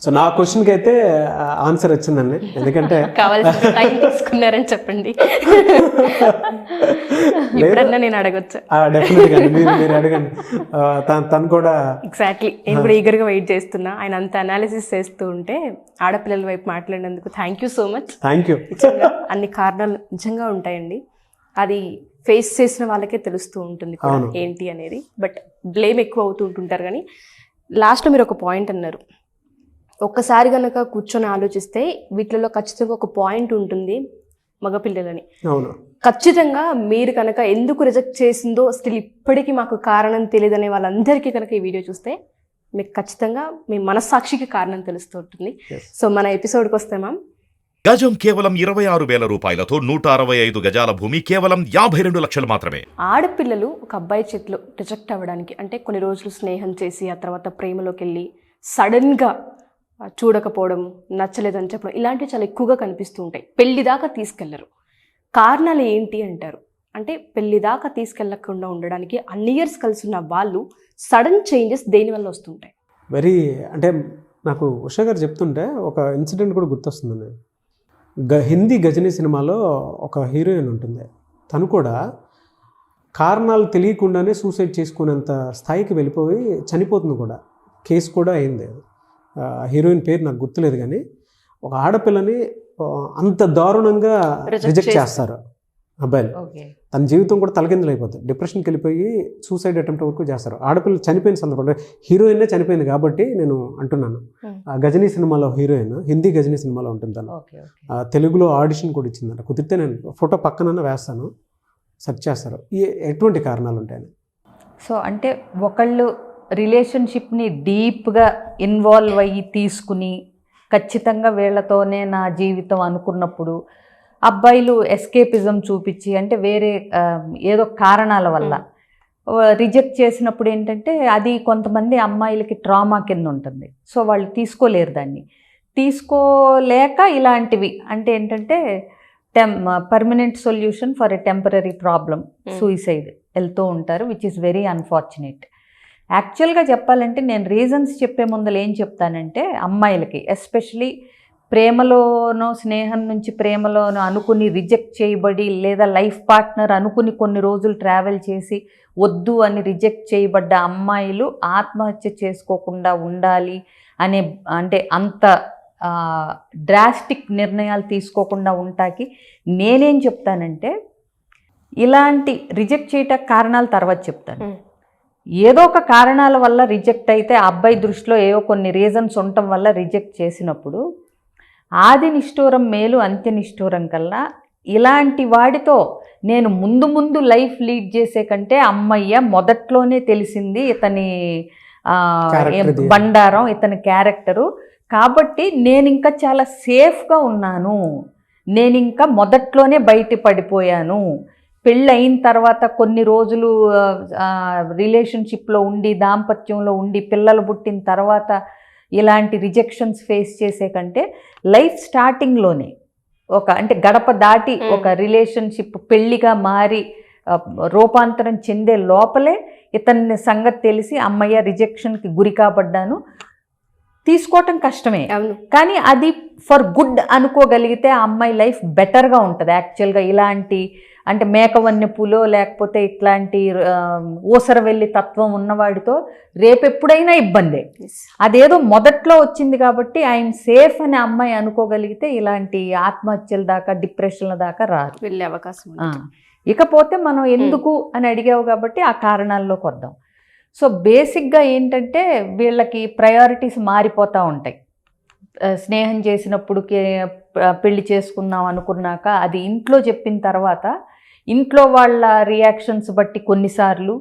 So నా క్వశ్చన్కి అయితే ఆన్సర్ వచ్చిందండి, ఎందుకంటే కావాల్సిన టైం తీసుకున్నారని చెప్పండి. ఎప్పుడన్నా నేను అడగొచ్చు. డెఫినెట్గా మీరు అడగండి. తను కూడా ఎగ్జాక్ట్లీ, నేను కూడా ఈగర్గా వెయిట్ చేస్తున్నా. ఆయన అంత అనాలిసిస్ చేస్తూ ఉంటే ఆడపిల్లల వైపు మాట్లాడినందుకు thank you so much. Thank you. నిజంగా అన్ని కారణాలు నిజంగా ఉంటాయండి, అది ఫేస్ చేసిన వాళ్ళకే తెలుస్తూ ఉంటుంది కూడా ఏంటి అనేది. బట్ బ్లేమ్ ఎక్కువ అవుతూ ఉంటుంటారు. కానీ లాస్ట్లో మీరు ఒక పాయింట్ అన్నారు, ఒక్కసారి కనుక కూర్చొని ఆలోచిస్తే వీటిలో ఖచ్చితంగా ఒక పాయింట్ ఉంటుంది మగపిల్లలని. అవును, ఖచ్చితంగా మీరు కనుక ఎందుకు రిజెక్ట్ చేసిందో స్టిల్ ఇప్పటికీ మాకు కారణం తెలియదనే వాళ్ళందరికీ కనుక ఈ వీడియో చూస్తే మీకు ఖచ్చితంగా మీ మనస్సాక్షికి కారణం తెలుస్తూ ఉంటుంది. సో మన ఎపిసోడ్కి వస్తే మ్యామ్, గజం కేవలం 26,000 రూపాయలతో 165 గజాల భూమి కేవలం 52 లక్షలు మాత్రమే. ఆడపిల్లలు ఒక అబ్బాయి చేతిలో రిజెక్ట్ అవ్వడానికి అంటే కొన్ని రోజులు స్నేహం చేసి ఆ తర్వాత ప్రేమలోకి వెళ్ళి సడన్గా చూడకపోవడం, నచ్చలేదని చెప్పడం, ఇలాంటివి చాలా ఎక్కువగా కనిపిస్తూ ఉంటాయి. పెళ్లి దాకా తీసుకెళ్లరు. కారణాలు ఏంటి అంటారు? అంటే పెళ్లి దాకా తీసుకెళ్లకుండా ఉండడానికి అన్ని ఇయర్స్ కలిసి ఉన్న వాళ్ళు సడన్ చేంజెస్ దేనివల్ల వస్తుంటాయి? అంటే నాకు ఉషా గారు చెప్తుంటే ఒక ఇన్సిడెంట్ కూడా గుర్తొస్తుందండి. హిందీ గజనీ సినిమాలో ఒక హీరోయిన్ ఉంటుంది, తను కూడా కారణాలు తెలియకుండానే సూసైడ్ చేసుకునేంత స్థాయికి వెళ్ళిపోయి చనిపోతుంది కూడా. కేసు కూడా అయింది. హీరోయిన్ పేరు నాకు గుర్తులేదు, కానీ ఒక ఆడపిల్లని అంత దారుణంగా రిజెక్ట్ చేస్తారు అబ్బాయిలు. తన జీవితం కూడా తలకిందులు అయిపోతుంది, డిప్రెషన్కి వెళ్ళిపోయి సూసైడ్ అటెంప్ట్ వరకు చేస్తారు. ఆడపిల్లలు చనిపోయిన సందర్భంలో హీరోయిన్నే చనిపోయింది కాబట్టి నేను అంటున్నాను. గజనీ సినిమాలో హీరోయిన్, హిందీ గజనీ సినిమాలో ఉంటుంది తను. తెలుగులో ఆడిషన్ కూడా ఇచ్చిందంట. కుదిరితే నేను ఫోటో పక్కన వేస్తాను, సెర్చ్ చేస్తారు. ఎటువంటి కారణాలు ఉంటాయని. సో అంటే ఒకళ్ళు రిలేషన్షిప్ని డీప్గా ఇన్వాల్వ్ అయ్యి తీసుకుని ఖచ్చితంగా వీళ్ళతోనే నా జీవితం అనుకున్నప్పుడు అబ్బాయిలు ఎస్కేపిజం చూపించి అంటే వేరే ఏదో కారణాల వల్ల రిజెక్ట్ చేసినప్పుడు ఏంటంటే అది కొంతమంది అమ్మాయిలకి ట్రామా కింద ఉంటుంది. సో వాళ్ళు తీసుకోలేరు, దాన్ని తీసుకోలేక ఇలాంటివి అంటే ఏంటంటే permanent solution for a temporary problem suicide వెళ్తూ ఉంటారు, విచ్ ఈస్ వెరీ అన్ఫార్చునేట్. యాక్చువల్గా చెప్పాలంటే నేను రీజన్స్ చెప్పే ముందర ఏం చెప్తానంటే, అమ్మాయిలకి ఎస్పెషలీ ప్రేమలోనో స్నేహం నుంచి ప్రేమలోనో అనుకుని రిజెక్ట్ చేయబడి లేదా లైఫ్ పార్ట్నర్ అనుకుని కొన్ని రోజులు ట్రావెల్ చేసి వద్దు అని రిజెక్ట్ చేయబడ్డ అమ్మాయిలు ఆత్మహత్య చేసుకోకుండా ఉండాలి అనే అంటే అంత డ్రాస్టిక్ నిర్ణయాలు తీసుకోకుండా ఉంటాకి నేనేం చెప్తానంటే, ఇలాంటి రిజెక్ట్ చేయటానికి కారణాల తర్వాత చెప్తాను. ఏదో ఒక కారణాల వల్ల రిజెక్ట్ అయితే ఆ అబ్బాయి దృష్టిలో ఏవో కొన్ని రీజన్స్ ఉండటం వల్ల రిజెక్ట్ చేసినప్పుడు ఆది నిష్ఠూరం మేలు అంత్య నిష్ఠూరం కల్లా ఇలాంటి వాడితో నేను ముందు లైఫ్ లీడ్ చేసే కంటే అమ్మయ్య మొదట్లోనే తెలిసింది ఇతని బండారం, ఇతని క్యారెక్టరు, కాబట్టి నేను ఇంకా చాలా సేఫ్గా ఉన్నాను, నేను ఇంకా మొదట్లోనే బయటపడిపోయాను, పెళ్ళి అయిన తర్వాత కొన్ని రోజులు రిలేషన్షిప్లో ఉండి దాంపత్యంలో ఉండి పిల్లలు పుట్టిన తర్వాత ఇలాంటి రిజెక్షన్స్ ఫేస్ చేసే కంటే లైఫ్ స్టార్టింగ్లోనే ఒక అంటే గడప దాటి ఒక రిలేషన్షిప్ పెళ్ళిగా మారి రూపాంతరం చెందే లోపలే ఇతని సంగతి తెలిసి అమ్మయ్య రిజెక్షన్కి గురి కాబడ్డాను, తీసుకోవటం కష్టమే కానీ అది ఫర్ గుడ్ అనుకోగలిగితే ఆ అమ్మాయి లైఫ్ బెటర్గా ఉంటుంది. యాక్చువల్గా ఇలాంటి అంటే మేకవన్నె పూలో లేకపోతే ఇట్లాంటి ఊసర వెళ్ళి తత్వం ఉన్నవాడితో రేపెప్పుడైనా ఇబ్బందే. అదేదో మొదట్లో వచ్చింది కాబట్టి ఐఎమ్ సేఫ్ అని అమ్మాయి అనుకోగలిగితే ఇలాంటి ఆత్మహత్యల దాకా డిప్రెషన్ల దాకా రాదు, వెళ్ళే అవకాశం. ఇకపోతే మనం ఎందుకు అని అడిగావు కాబట్టి ఆ కారణాల్లోకి వద్దాం. సో బేసిక్గా ఏంటంటే వీళ్ళకి ప్రయారిటీస్ మారిపోతూ ఉంటాయి. స్నేహం చేసినప్పుడు పెళ్లి చేసుకుందాం అనుకున్నాక అది ఇంట్లో చెప్పిన తర్వాత ఇంట్లో వాళ్ళ రియాక్షన్స్ బట్టి కొన్నిసార్లు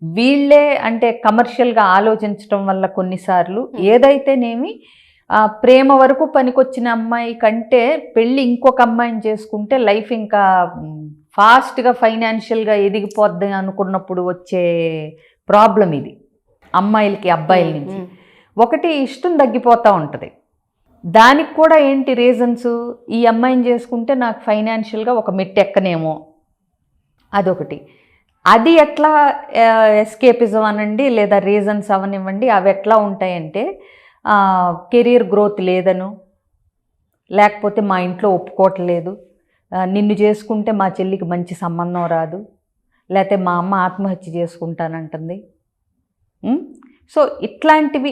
వీళ్ళే అంటే కమర్షియల్గా ఆలోచించడం వల్ల కొన్నిసార్లు ఏదైతేనేమి ప్రేమ వరకు పనికొచ్చిన అమ్మాయి కంటే పెళ్ళి ఇంకొక అమ్మాయిని చేసుకుంటే లైఫ్ ఇంకా ఫాస్ట్గా ఫైనాన్షియల్గా ఎదిగిపోద్ది అనుకున్నప్పుడు వచ్చే ప్రాబ్లం ఇది అమ్మాయిలకి అబ్బాయిల నుంచి. ఒకటి ఇష్టం తగ్గిపోతూ ఉంటుంది. దానికి కూడా ఏంటి రీజన్స్, ఈ అమ్మాయిని చేసుకుంటే నాకు ఫైనాన్షియల్గా ఒక మెట్టు ఎక్కనేమో అదొకటి. అది ఎట్లా ఎస్కేపిజం అనండి లేదా రీజన్స్ అవనివ్వండి, అవి ఎట్లా ఉంటాయంటే కెరీర్ గ్రోత్ లేదను, లేకపోతే మా ఇంట్లో ఒప్పుకోవట్లేదు, నిన్ను చేసుకుంటే మా చెల్లికి మంచి సంబంధం రాదు, లేకపోతే మా అమ్మ ఆత్మహత్య చేసుకుంటానంటుంది. సో ఇట్లాంటివి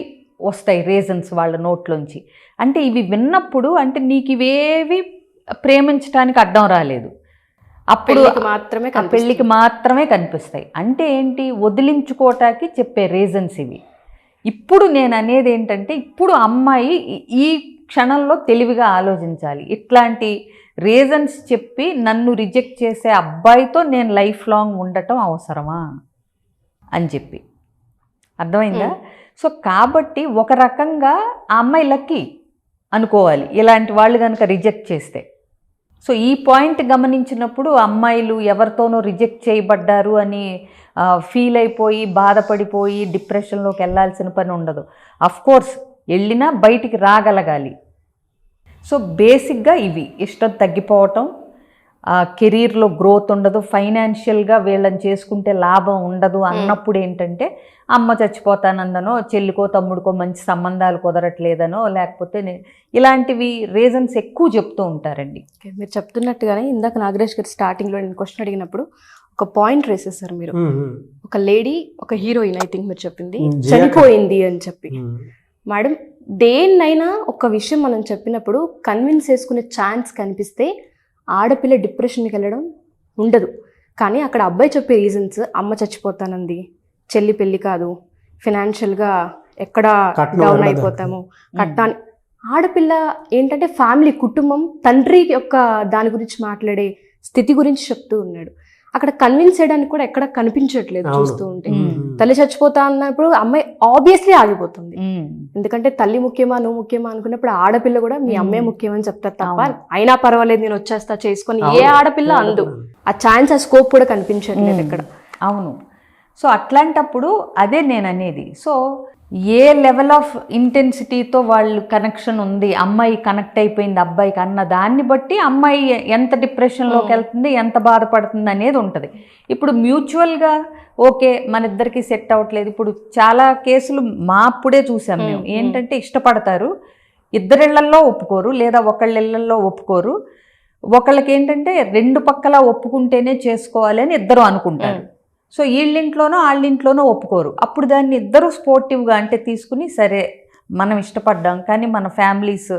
వస్తాయి రీజన్స్ వాళ్ళ నోట్లోంచి. అంటే ఇవి విన్నప్పుడు అంటే నీకు ఇవేవి ప్రేమించడానికి అడ్డం రాలేదు, అప్పుడు పెళ్ళికి మాత్రమే కనిపిస్తాయి. అంటే ఏంటి, వదిలించుకోవటానికి చెప్పే రీజన్స్ ఇవి. ఇప్పుడు నేను అనేది ఏంటంటే, ఇప్పుడు అమ్మాయి ఈ క్షణంలో తెలివిగా ఆలోచించాలి. ఇట్లాంటి రీజన్స్ చెప్పి నన్ను రిజెక్ట్ చేసే అబ్బాయితో నేను లైఫ్ లాంగ్ ఉండటం అవసరమా అని చెప్పి. అర్థమైందా? సో కాబట్టి ఒక రకంగా ఆ అమ్మాయి లక్కీ అనుకోవాలి ఇలాంటి వాళ్ళు కనుక రిజెక్ట్ చేస్తే. సో ఈ పాయింట్ గమనించినప్పుడు అమ్మాయిలు ఎవరితోనో రిజెక్ట్ చేయబడ్డారు అని ఫీల్ అయిపోయి బాధపడిపోయి డిప్రెషన్లోకి వెళ్ళాల్సిన పని ఉండదు. అఫ్కోర్స్ వెళ్ళినా బయటికి రాగలగాలి. సో బేసిక్గా ఇవి ఇష్టం తగ్గిపోవటం, కెరీర్లో గ్రోత్ ఉండదు, ఫైనాన్షియల్గా వీళ్ళని చేసుకుంటే లాభం ఉండదు అన్నప్పుడు ఏంటంటే అమ్మ చచ్చిపోతానందనో, చెల్లికో తమ్ముడికో మంచి సంబంధాలు కుదరట్లేదనో, లేకపోతే ఇలాంటివి రీజన్స్ ఎక్కువ చెప్తూ ఉంటారండి. మీరు చెప్తున్నట్టుగానే ఇందాక నాగరేష్ గారు స్టార్టింగ్లో నేను క్వశ్చన్ అడిగినప్పుడు ఒక పాయింట్ రేసేసారు మీరు. ఒక లేడీ, ఒక హీరోయిన్, ఐ థింక్ మీరు చెప్పింది చనిపోయింది అని చెప్పి. మేడం, దేన్నైనా ఒక విషయం మనం చెప్పినప్పుడు కన్విన్స్ చేసుకునే ఛాన్స్ కనిపిస్తే ఆడపిల్ల డిప్రెషన్కి వెళ్ళడం ఉండదు. కానీ అక్కడ అబ్బాయి చెప్పే రీజన్స్, అమ్మ చచ్చిపోతానంది, చెల్లి పెళ్ళి కాదు, ఫినాన్షియల్గా ఎక్కడ డౌన్ అయిపోతాము, కట్టాని. ఆడపిల్ల ఏంటంటే ఫ్యామిలీ, కుటుంబం, తండ్రి యొక్క దాని గురించి మాట్లాడే స్థితి గురించి చెప్తూ ఉన్నాడు. అక్కడ కన్విన్స్ చేయడానికి కూడా ఎక్కడ కనిపించట్లేదు చూస్తూ ఉంటే. తల్లి చచ్చిపోతా అన్నప్పుడు అమ్మాయి ఆబ్వియస్లీ ఆగిపోతుంది. ఎందుకంటే తల్లి ముఖ్యమా నువ్వు ముఖ్యమా అనుకున్నప్పుడు ఆడపిల్ల కూడా మీ అమ్మే ముఖ్యమని చెప్తారు తప్ప అయినా పర్వాలేదు నేను వచ్చేస్తా చేసుకొని ఏ ఆడపిల్ల అందు. ఆ ఛాన్స్, ఆ స్కోప్ కూడా కనిపించట్లేదు ఇక్కడ. అవును. సో అట్లాంటప్పుడు అదే నేను అనేది. సో ఏ లెవెల్ ఆఫ్ ఇంటెన్సిటీతో వాళ్ళు కనెక్షన్ ఉంది, అమ్మాయి కనెక్ట్ అయిపోయింది అబ్బాయికి అన్న దాన్ని బట్టి అమ్మాయి ఎంత డిప్రెషన్లోకి వెళ్తుంది, ఎంత బాధపడుతుంది అనేది ఉంటుంది. ఇప్పుడు మ్యూచువల్గా ఓకే మన ఇద్దరికి సెట్ అవ్వట్లేదు. ఇప్పుడు చాలా కేసులు మా అప్పుడే చూసాం మేము. ఏంటంటే ఇష్టపడతారు, ఇద్దరిళ్లల్లో ఒప్పుకోరు, లేదా ఒకళ్ళిళ్లలో ఒప్పుకోరు. ఒకళ్ళకి ఏంటంటే రెండు పక్కల ఒప్పుకుంటేనే చేసుకోవాలి అని ఇద్దరు అనుకుంటారు. సో వీళ్ళింట్లోనో వాళ్ళింట్లోనో ఒప్పుకోరు. అప్పుడు దాన్ని ఇద్దరు స్పోర్టివ్గా అంటే తీసుకుని, సరే మనం ఇష్టపడ్డాం కానీ మన ఫ్యామిలీస్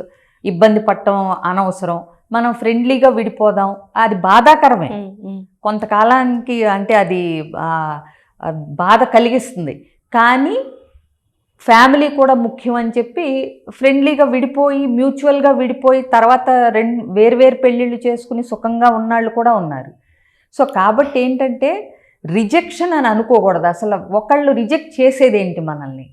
ఇబ్బంది పడటం అనవసరం, మనం ఫ్రెండ్లీగా విడిపోదాం. అది బాధాకరమే కొంతకాలానికి, అంటే అది బాధ కలిగిస్తుంది. కానీ ఫ్యామిలీ కూడా ముఖ్యం అని చెప్పి ఫ్రెండ్లీగా విడిపోయి, మ్యూచువల్గా విడిపోయి తర్వాత వేరు పెళ్ళిళ్ళు చేసుకుని సుఖంగా ఉన్నాళ్ళు కూడా ఉన్నారు. సో కాబట్టి ఏంటంటే రిజెక్షన్ అని అనుకోకూడదు. అసలు ఒకళ్ళు రిజెక్ట్ చేసేది ఏంటి మనల్ని,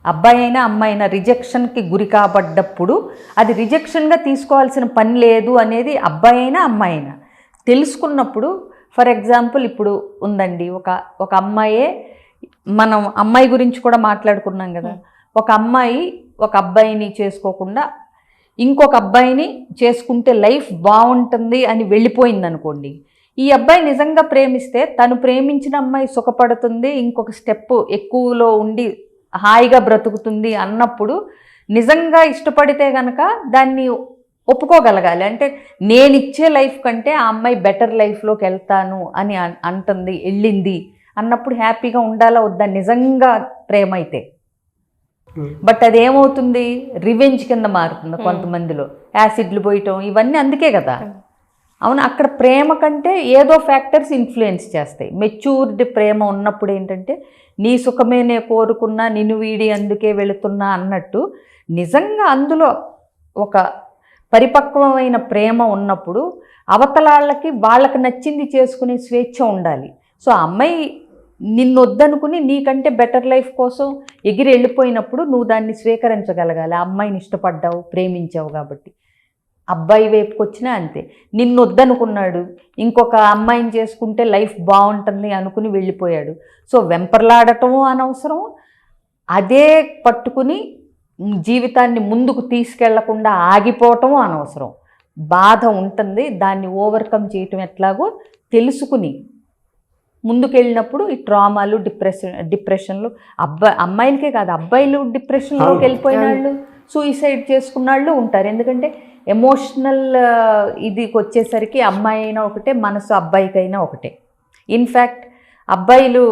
అబ్బాయి అయినా అమ్మాయి అయినా రిజెక్షన్కి గురి కాబడ్డప్పుడు అది రిజెక్షన్గా తీసుకోవాల్సిన పని లేదు అనేది అబ్బాయి అయినా అమ్మాయి అయినా తెలుసుకున్నప్పుడు. ఫర్ ఎగ్జాంపుల్ ఇప్పుడు ఉందండి, ఒక అమ్మాయే, మనం అమ్మాయి గురించి కూడా మాట్లాడుకున్నాం కదా, ఒక అమ్మాయి ఒక అబ్బాయిని చేసుకోకుండా ఇంకొక అబ్బాయిని చేసుకుంటే లైఫ్ బాగుంటుంది అని వెళ్ళిపోయింది అనుకోండి. ఈ అబ్బాయి నిజంగా ప్రేమిస్తే తను ప్రేమించిన అమ్మాయి సుఖపడుతుంది, ఇంకొక స్టెప్ ఎక్కువలో ఉండి హాయిగా బ్రతుకుతుంది అన్నప్పుడు నిజంగా ఇష్టపడితే కనుక దాన్ని ఒప్పుకోగలగాలి. అంటే నేను ఇచ్చే లైఫ్ కంటే ఆ అమ్మాయి బెటర్ లైఫ్లోకి వెళ్తాను అని అంటుంది, వెళ్ళింది అన్నప్పుడు హ్యాపీగా ఉండాలా వద్దా నిజంగా ప్రేమ అయితే. బట్ అదేమవుతుంది, రివెంజ్ కింద మారుతుంది కొంతమందిలో, యాసిడ్లు పోయటం ఇవన్నీ అందుకే కదా. అవును, అక్కడ ప్రేమ కంటే ఏదో ఫ్యాక్టర్స్ ఇన్ఫ్లుయెన్స్ చేస్తాయి. మెచ్యూర్డ్ ప్రేమ ఉన్నప్పుడు ఏంటంటే నీ సుఖమే నే కోరుకున్నా, నిన్ను వీడి అందుకే వెళుతున్నా అన్నట్టు నిజంగా అందులో ఒక పరిపక్వమైన ప్రేమ ఉన్నప్పుడు అవతలాళ్ళకి వాళ్ళకి నచ్చింది చేసుకునే స్వేచ్ఛ ఉండాలి. సో అమ్మాయి నిన్ను వద్దనుకుని నీకంటే బెటర్ లైఫ్ కోసం ఎగిరి వెళ్ళిపోయినప్పుడు నువ్వు దాన్ని స్వీకరించగలగాలి. ఆ అమ్మాయిని ఇష్టపడ్డావు, ప్రేమించావు కాబట్టి. అబ్బాయి వైపుకి వచ్చినా అంతే, నిన్ను వద్దనుకున్నాడు, ఇంకొక అమ్మాయిని చేసుకుంటే లైఫ్ బాగుంటుంది అనుకుని వెళ్ళిపోయాడు. సో వెంపర్లాడటము అనవసరం, అదే పట్టుకుని జీవితాన్ని ముందుకు తీసుకెళ్లకుండా ఆగిపోవటం అనవసరం. బాధ ఉంటుంది, దాన్ని ఓవర్కమ్ చేయటం ఎట్లాగో తెలుసుకుని ముందుకెళ్ళినప్పుడు ఈ ట్రామాలు డిప్రెషన్లు అమ్మాయిలకే కాదు, అబ్బాయిలు డిప్రెషన్లోకి వెళ్ళిపోయిన వాళ్ళు, సూయిసైడ్ చేసుకున్న వాళ్ళు ఉంటారు. ఎందుకంటే ఎమోషనల్ ఇదికి వచ్చేసరికి అమ్మాయి అయినా ఒకటే, మనసు అబ్బాయికైనా ఒకటే. ఇన్ఫ్యాక్ట్ అబ్బాయిలు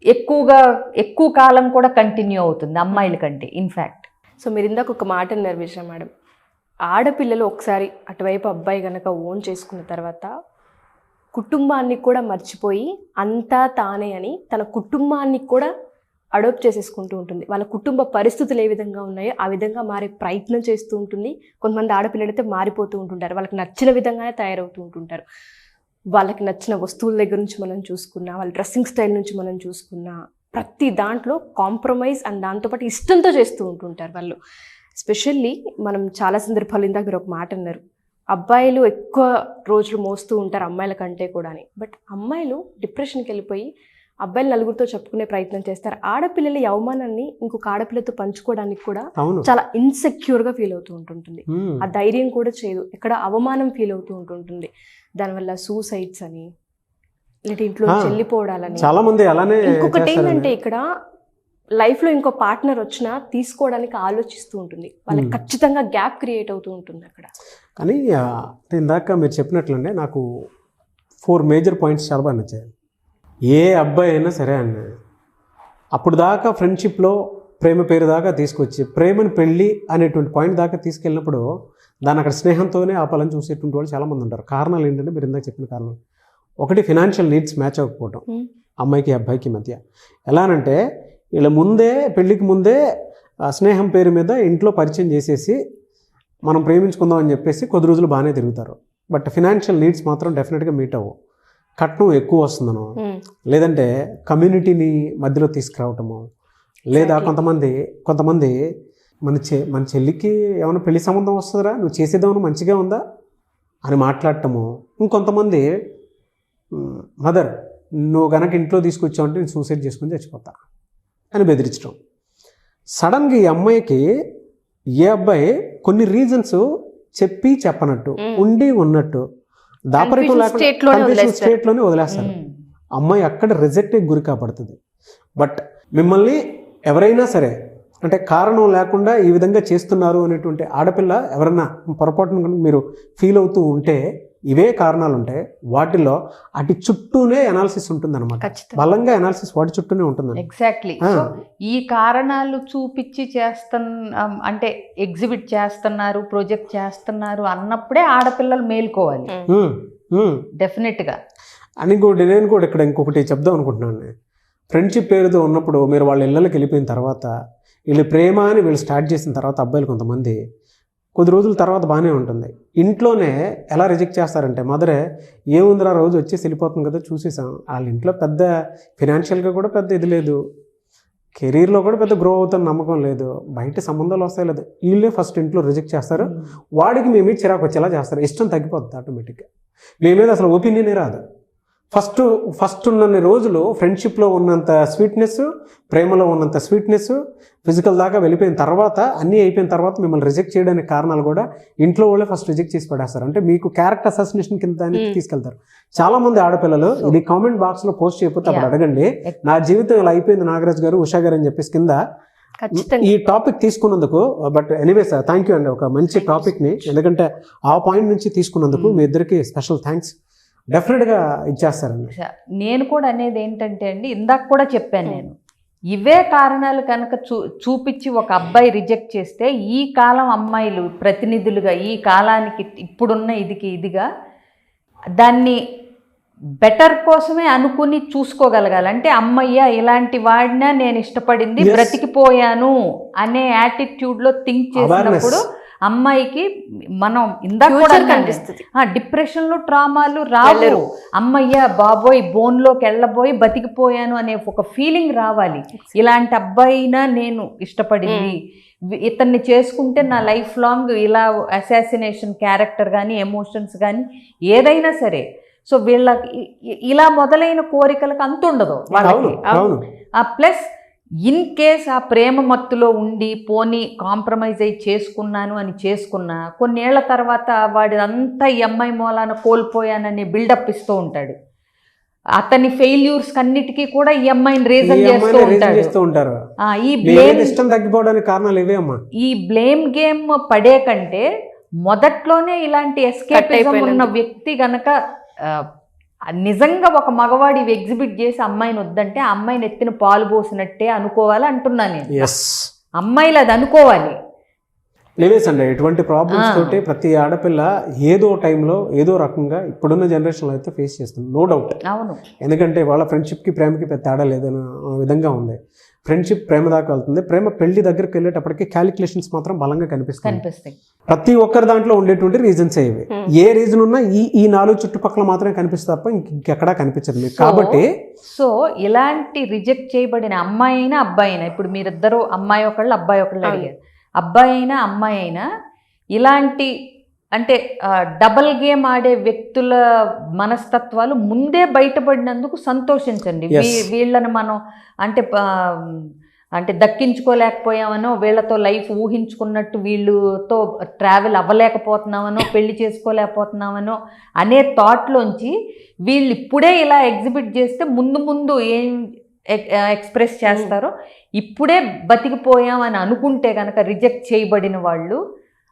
ఎక్కువ కాలం కూడా కంటిన్యూ అవుతుంది అమ్మాయిల కంటే ఇన్ఫ్యాక్ట్. సో మీరు ఇందాక ఒక మాట అన్నారు విషయం మేడం, ఆడపిల్లలు ఒకసారి అటువైపు అబ్బాయి కనుక ఓన్ చేసుకున్న తర్వాత కుటుంబాన్ని కూడా మర్చిపోయి అంతా తానే అని తన కుటుంబాన్ని కూడా అడాప్ట్ చేసేసుకుంటూ ఉంటుంది. వాళ్ళ కుటుంబ పరిస్థితులు ఏ విధంగా ఉన్నాయో ఆ విధంగా మారే ప్రయత్నం చేస్తూ ఉంటుంది. కొంతమంది ఆడపిల్లలైతే మారిపోతూ ఉంటుంటారు, వాళ్ళకి నచ్చిన విధంగానే తయారవుతూ ఉంటుంటారు. వాళ్ళకి నచ్చిన వస్తువుల దగ్గర నుంచి మనం చూసుకున్నా, వాళ్ళ డ్రెస్సింగ్ స్టైల్ నుంచి మనం చూసుకున్నా, ప్రతి దాంట్లో కాంప్రమైజ్ అండ్ దాంతోపాటు ఇష్టంతో చేస్తూ ఉంటుంటారు వాళ్ళు. ఎస్పెషల్లీ మనం చాలా సందర్భాలు, ఇందాక మీరు ఒక మాట అన్నారు, అబ్బాయిలు ఎక్కువ రోజులు మోస్తూ ఉంటారు అమ్మాయిల కంటే కూడా అని. బట్ అమ్మాయిలు డిప్రెషన్కి వెళ్ళిపోయి అబ్బాయిలు నలుగురితో చెప్పుకునే ప్రయత్నం చేస్తారు. ఆడపిల్లల ఈ అవమానాన్ని ఇంకొక ఆడపిల్లతో పంచుకోవడానికి కూడా చాలా ఇన్సెక్యూర్గా ఫీల్ అవుతూ ఉంటుంటుంది. ఆ ధైర్యం కూడా చేయదు, ఇక్కడ అవమానం ఫీల్ అవుతూ ఉంటుంటుంది. దానివల్ల సూసైడ్స్ అని, లేదా ఇంట్లో చెల్లిపోవడాలని చాలా మంది అలానే. ఇంకొకటి ఏంటంటే ఇక్కడ లైఫ్లో ఇంకో పార్ట్నర్ వచ్చినా తీసుకోవడానికి ఆలోచిస్తూ ఉంటుంది, వాళ్ళకి ఖచ్చితంగా గ్యాప్ క్రియేట్ అవుతూ ఉంటుంది అక్కడ. కానీ ఇందాక మీరు చెప్పినట్లంటే నాకు 4 మేజర్ పాయింట్స్ చాలా బాగా నచ్చాయి. ఏ అబ్బాయి అయినా సరే అండి, అప్పుడు దాకా ఫ్రెండ్షిప్లో ప్రేమ పేరు దాకా తీసుకొచ్చి ప్రేమని పెళ్ళి అనేటువంటి పాయింట్ దాకా తీసుకెళ్ళినప్పుడు దాన్ని అక్కడ స్నేహంతోనే ఆపాలని చూసేటువంటి వాళ్ళు చాలామంది ఉంటారు. కారణాలు ఏంటంటే మీరు ఇందాక చెప్పిన కారణం ఒకటి, ఫినాన్షియల్ నీడ్స్ మ్యాచ్ అవ్వకపోవడం అమ్మాయికి అబ్బాయికి మధ్య. ఎలానంటే వీళ్ళ ముందే పెళ్ళికి ముందే స్నేహం పేరు మీద ఇంట్లో పరిచయం చేసేసి మనం ప్రేమించుకుందాం అని చెప్పేసి కొద్ది రోజులు బాగానే తిరుగుతారు. బట్ ఫినాన్షియల్ నీడ్స్ మాత్రం డెఫినెట్గా మీట్ అవ్వవు. కట్నం ఎక్కువ వస్తుందనో, లేదంటే కమ్యూనిటీని మధ్యలో తీసుకురావటము, లేదా కొంతమంది మన చెల్లికి ఏమైనా పెళ్లి సంబంధం వస్తుందా, నువ్వు చేసేదేమన్నా మంచిగా ఉందా అని మాట్లాడటము. ఇంకొంతమంది మదర్ నువ్వు కనుక ఇంట్లో తీసుకొచ్చావంటే నేను సూసైడ్ చేసుకుని చచ్చిపోతా అని బెదిరించడం. సడన్గా ఈ అమ్మాయికి ఏ అబ్బాయి కొన్ని రీజన్స్ చెప్పి చెప్పనట్టు ఉండి ఉన్నట్టు దాపరికం లేకుండా స్టేట్లోనే వదిలేస్తారు. అమ్మాయి అక్కడ రిజెక్ట్కి గురి కాబడుతుంది. బట్ మిమ్మల్ని ఎవరైనా సరే అంటే కారణం లేకుండా ఈ విధంగా చేస్తున్నారు అనేటువంటి ఆడపిల్ల ఎవరన్నా పొరపాటున మీరు ఫీల్ అవుతూ ఉంటే, ఇవే కారణాలు ఉంటాయి, వాటిలో అటు చుట్టూనే అనాలిసిస్ ఉంటుంది అనమాట. బలంగా అనాలిసిస్ వాటి చుట్టూనే ఉంటుంది. ఎగ్జాక్ట్లీ. ఈ కారణాలు చూపించి అంటే ఎగ్జిబిట్ చేస్తున్నారు, ప్రొజెక్ట్ చేస్తున్నారు అన్నప్పుడే ఆడపిల్లలు మేల్కోవాలి డెఫినెట్గా. అని నేను కూడా ఇక్కడ ఇంకొకటి చెప్దాం అనుకుంటున్నాను. ఫ్రెండ్షిప్ పేరుతో ఉన్నప్పుడు మీరు వాళ్ళ ఇళ్ళకి వెళ్ళిపోయిన తర్వాత, వీళ్ళు ప్రేమ అని వీళ్ళు స్టార్ట్ చేసిన తర్వాత అబ్బాయిలు కొంతమంది కొద్ది రోజుల తర్వాత బాగానే ఉంటుంది. ఇంట్లోనే ఎలా రిజెక్ట్ చేస్తారంటే, మదరే ఏముందిరా రోజు వచ్చేసి వెళ్ళిపోతుంది కదా చూసేసాం, వాళ్ళ ఇంట్లో పెద్ద ఫినాన్షియల్గా కూడా పెద్ద ఇది లేదు, కెరీర్లో కూడా పెద్ద గ్రో అవుతున్న నమ్మకం లేదు, బయట సంబంధాలు వస్తాయి లేదు, వీళ్ళే ఫస్ట్ ఇంట్లో రిజెక్ట్ చేస్తారు. వాడికి మీ మీద చిరాకు వచ్చేలా చేస్తారు, ఇష్టం తగ్గిపోతుంది ఆటోమేటిక్గా, మీ మీద అసలు ఒపీనియనే రాదు. ఫస్ట్ ఉన్నన్ని రోజులు ఫ్రెండ్షిప్లో ఉన్నంత స్వీట్నెస్, ప్రేమలో ఉన్నంత స్వీట్నెస్ ఫిజికల్ దాకా వెళ్ళిపోయిన తర్వాత, అన్నీ అయిపోయిన తర్వాత మిమ్మల్ని రిజెక్ట్ చేయడానికి కారణాలు కూడా ఇంట్లో వాళ్ళే ఫస్ట్ రిజెక్ట్ చేసి పడేస్తారు. అంటే మీకు క్యారెక్టర్ అసాసినేషన్ కింద దానికి తీసుకెళ్తారు. చాలా మంది ఆడపిల్లలు ఇది కామెంట్ బాక్స్లో పోస్ట్ చేయకపోతే అప్పుడు అడగండి, నా జీవితం ఇలా అయిపోయింది నాగరాజ్ గారు, ఉషా గారు అని చెప్పేసి కింద ఈ టాపిక్ తీసుకున్నందుకు. బట్ ఎనీవేస్ థ్యాంక్ యూ అండి, ఒక మంచి టాపిక్ని, ఎందుకంటే ఆ పాయింట్ నుంచి తీసుకున్నందుకు మీ ఇద్దరికి స్పెషల్ థ్యాంక్స్. డెఫినెట్గా ఇచ్చేస్తారండి. నేను కూడా అనేది ఏంటంటే అండి, ఇందాక కూడా చెప్పాను నేను, ఇవే కారణాలు కనుక చూపించి ఒక అబ్బాయి రిజెక్ట్ చేస్తే, ఈ కాలం అమ్మాయిలు ప్రతినిధులుగా ఈ కాలానికి ఇప్పుడున్న ఇదిగా దాన్ని బెటర్ కోసమే అనుకుని చూసుకోగలగాలి. అంటే అమ్మయ్య ఇలాంటి వాడినా నేను ఇష్టపడింది బ్రతికిపోయాను అనే యాటిట్యూడ్లో థింక్ చేసినప్పుడు అమ్మాయికి మనం ఇందాక కూడా కనిపిస్తుంది, డిప్రెషన్లు ట్రామాలు రావు. అమ్మయ్య బాబోయ్ బోన్లోకి వెళ్ళబోయి బతికిపోయాను అనే ఒక ఫీలింగ్ రావాలి. ఇలాంటి అబ్బాయినా నేను ఇష్టపడింది, ఇతన్ని చేసుకుంటే నా లైఫ్ లాంగ్ ఇలా అసాసినేషన్ క్యారెక్టర్ కానీ ఎమోషన్స్ కానీ ఏదైనా సరే, సో వీళ్ళకి ఇలా మొదలైన కోరికలకు అంతుండదు వాళ్ళకి. ప్లస్ ఇన్ కేస్ ఆ ప్రేమ మత్తులో ఉండి పోనీ కాంప్రమైజ్ అయ్యి చేసుకున్నాను అని చేసుకున్నా, కొన్నేళ్ల తర్వాత వాడి అంతా ఈ అమ్మాయి మూలాన కోల్పోయానని బిల్డప్ ఇస్తూ ఉంటాడు. అతని ఫెయిల్యూర్స్ అన్నిటికీ కూడా ఈ అమ్మాయిని రీజన్ చేస్తూ చేస్తూ ఉంటారు. ఈ మీ మీద బ్లేమ్ ఇష్టం తగ్గిపోవడానికి కారణాలు ఇవే అమ్మా. ఈ బ్లేమ్ గేమ్ పడే కంటే మొదట్లోనే ఇలాంటి ఎస్కేపిజం ఉన్న వ్యక్తి గనక నిజంగా ఒక మగవాడి ఎగ్జిబిట్ చేసి అమ్మాయిని వద్దంటే ఆ అమ్మాయిని ఎత్తిన పాలు పోసినట్టే అనుకోవాలి అంటున్నాను నేను. అమ్మాయిలు అది అనుకోవాలి. లేవేసండి, ఎటువంటి ప్రాబ్లమ్స్ తోటి ప్రతి ఆడపిల్ల ఏదో టైంలో ఏదో రకంగా ఇప్పుడున్న జనరేషన్లో అయితే ఫేస్ చేస్తుంది, నో డౌట్. అవును, ఎందుకంటే వాళ్ళ ఫ్రెండ్షిప్కి ప్రేమకి పెద్ద తేడా లేదన్న విధంగా ఉంది. ఫ్రెండ్షిప్ ప్రేమ దాకా వెళ్తుంది, ప్రేమ పెళ్లి దగ్గరికి వెళ్ళేటప్పటికి క్యాలిక్యులేషన్స్ మాత్రం బలంగా కనిపిస్తాయి. ప్రతి ఒక్కరి దాంట్లో ఉండేటువంటి రీజన్స్ ఇవి. ఏ రీజన్ ఉన్నా ఈ 4 చుట్టుపక్కల మాత్రమే కనిపిస్తుంది తప్ప ఇంకెక్కడా కనిపించదు మీకు. కాబట్టి సో ఇలాంటి రిజెక్ట్ చేయబడిన అమ్మాయి అయినా అబ్బాయి అయినా, ఇప్పుడు మీరిద్దరూ అమ్మాయి ఒకళ్ళు అబ్బాయి ఒకళ్ళు అడిగారు, అబ్బాయి అయినా అమ్మాయి అయినా ఇలాంటి అంటే డబల్ గేమ్ ఆడే వ్యక్తుల మనస్తత్వాలు ముందే బయటపడినందుకు సంతోషించండి. వీళ్ళని మనం అంటే దక్కించుకోలేకపోయామనో, వీళ్ళతో లైఫ్ ఊహించుకున్నట్టు వీళ్ళతో ట్రావెల్ అవ్వలేకపోతున్నామనో, పెళ్లి చేసుకోలేకపోతున్నామనో అనే థాట్లోంచి వీళ్ళు ఇప్పుడే ఇలా ఎగ్జిబిట్ చేస్తే ముందు ముందు ఏం ఎక్స్ప్రెస్ చేస్తారో, ఇప్పుడే బతికిపోయామని అనుకుంటే కనుక రిజెక్ట్ చేయబడిన వాళ్ళు,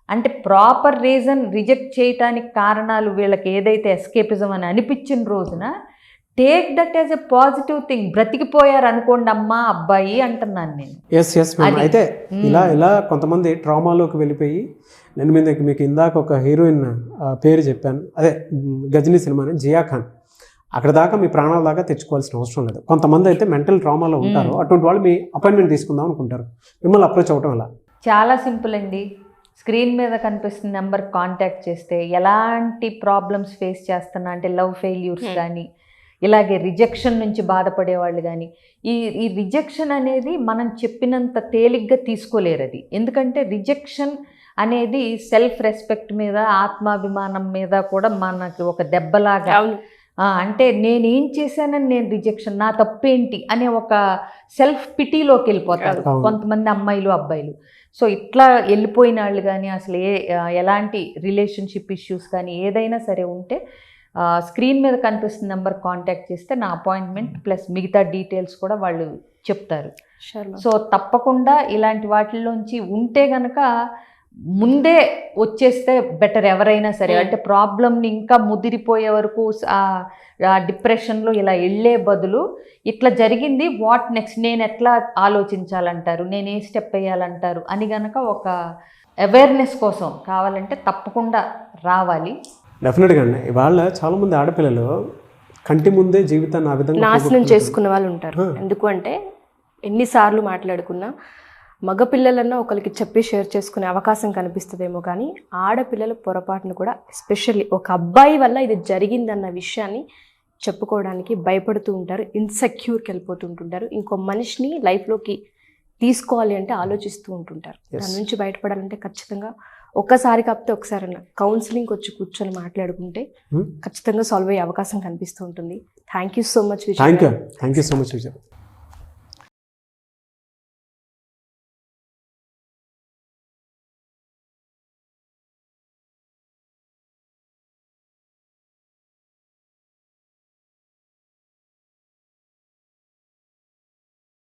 అంటే ప్రాపర్ రీజన్ రిజెక్ట్ చేయటానికి కారణాలు వీళ్ళకి ఏదైతే ఎస్కేపిజం అని అనిపించిన రోజున take that as a positive thing. బ్రతికిపోయారు అనుకోండి అమ్మా అబ్బాయి అంటున్నాను నేను. ఎస్ అయితే ఇలా కొంతమంది ట్రామాలోకి వెళ్ళిపోయి, నేను మీకు ఇందాక ఒక హీరోయిన్ పేరు చెప్పాను, అదే గజనీ సినిమాని, జియా ఖాన్. అక్కడ దాకా మీ ప్రాణాల దాకా తెచ్చుకోవాల్సిన అవసరం లేదు. కొంతమంది అయితే మెంటల్ ట్రామాలో ఉంటారు, అటువంటి వాళ్ళు మీ అపాయింట్మెంట్ తీసుకుందాం అనుకుంటారు, మిమ్మల్ని అప్రోచ్ అవ్వటం ఎలా? చాలా సింపుల్ అండి. స్క్రీన్ మీద కనిపిస్తున్న నెంబర్కి కాంటాక్ట్ చేస్తే ఎలాంటి ప్రాబ్లమ్స్ ఫేస్ చేస్తున్నా, అంటే లవ్ ఫెయిల్యూర్స్ కానీ, ఇలాగే రిజెక్షన్ నుంచి బాధపడే వాళ్ళు కానీ, ఈ రిజెక్షన్ అనేది మనం చెప్పినంత తేలిగ్గా తీసుకోలేరు అది. ఎందుకంటే రిజెక్షన్ అనేది సెల్ఫ్ రెస్పెక్ట్ మీద, ఆత్మాభిమానం మీద కూడా మనకి ఒక దెబ్బలాగా, అంటే నేనేం చేశానని నేను రిజెక్షన్, నా తప్పేంటి అనే ఒక సెల్ఫ్ పిటీలోకి వెళ్ళిపోతారు కొంతమంది అమ్మాయిలు అబ్బాయిలు. సో ఇట్లా వెళ్ళిపోయిన వాళ్ళు కానీ, అసలు ఎలాంటి రిలేషన్షిప్ ఇష్యూస్ కానీ ఏదైనా సరే ఉంటే స్క్రీన్ మీద కనిపిస్తున్న నెంబర్ కాంటాక్ట్ చేస్తే నా అపాయింట్మెంట్ ప్లస్ మిగతా డీటెయిల్స్ కూడా వాళ్ళు చెప్తారు. సో తప్పకుండా ఇలాంటి వాటిల్లోంచి ఉంటే కనుక ముందే వచ్చేస్తే బెటర్ ఎవరైనా సరే. అంటే ప్రాబ్లమ్ని ఇంకా ముదిరిపోయే వరకు డిప్రెషన్లో ఇలా వెళ్ళే బదులు ఇట్లా జరిగింది, వాట్ నెక్స్ట్, నేను ఎట్లా ఆలోచించాలంటారు, నేను ఏ స్టెప్ వేయాలంటారు అని గనక ఒక అవేర్నెస్ కోసం కావాలంటే తప్పకుండా రావాలి. డెఫినెట్గా అండి. ఇవాళ చాలామంది ఆడపిల్లలు కంటి ముందే జీవితాన్ని ఆ విధంగా నాశనం చేసుకున్న వాళ్ళు ఉంటారు. ఎందుకు అంటే ఎన్నిసార్లు మాట్లాడుకున్నా మగపిల్లలన్నా ఒకరికి చెప్పి షేర్ చేసుకునే అవకాశం కనిపిస్తుందేమో, కానీ ఆడపిల్లలు పొరపాటును కూడా, ఎస్పెషల్లీ ఒక అబ్బాయి వల్ల ఇది జరిగిందన్న విషయాన్ని చెప్పుకోవడానికి భయపడుతూ ఉంటారు, ఇన్సెక్యూర్కి వెళ్ళిపోతుంటుంటారు. ఇంకో మనిషిని లైఫ్లోకి తీసుకోవాలి అంటే ఆలోచిస్తూ ఉంటుంటారు. దాని నుంచి బయటపడాలంటే ఖచ్చితంగా ఒక్కసారి కాకపోతే ఒకసారి కౌన్సిలింగ్కి వచ్చి కూర్చొని మాట్లాడుకుంటే ఖచ్చితంగా సాల్వ్ అయ్యే అవకాశం కనిపిస్తూ ఉంటుంది. Thank you so much Vijay. Thank you so much Vijay.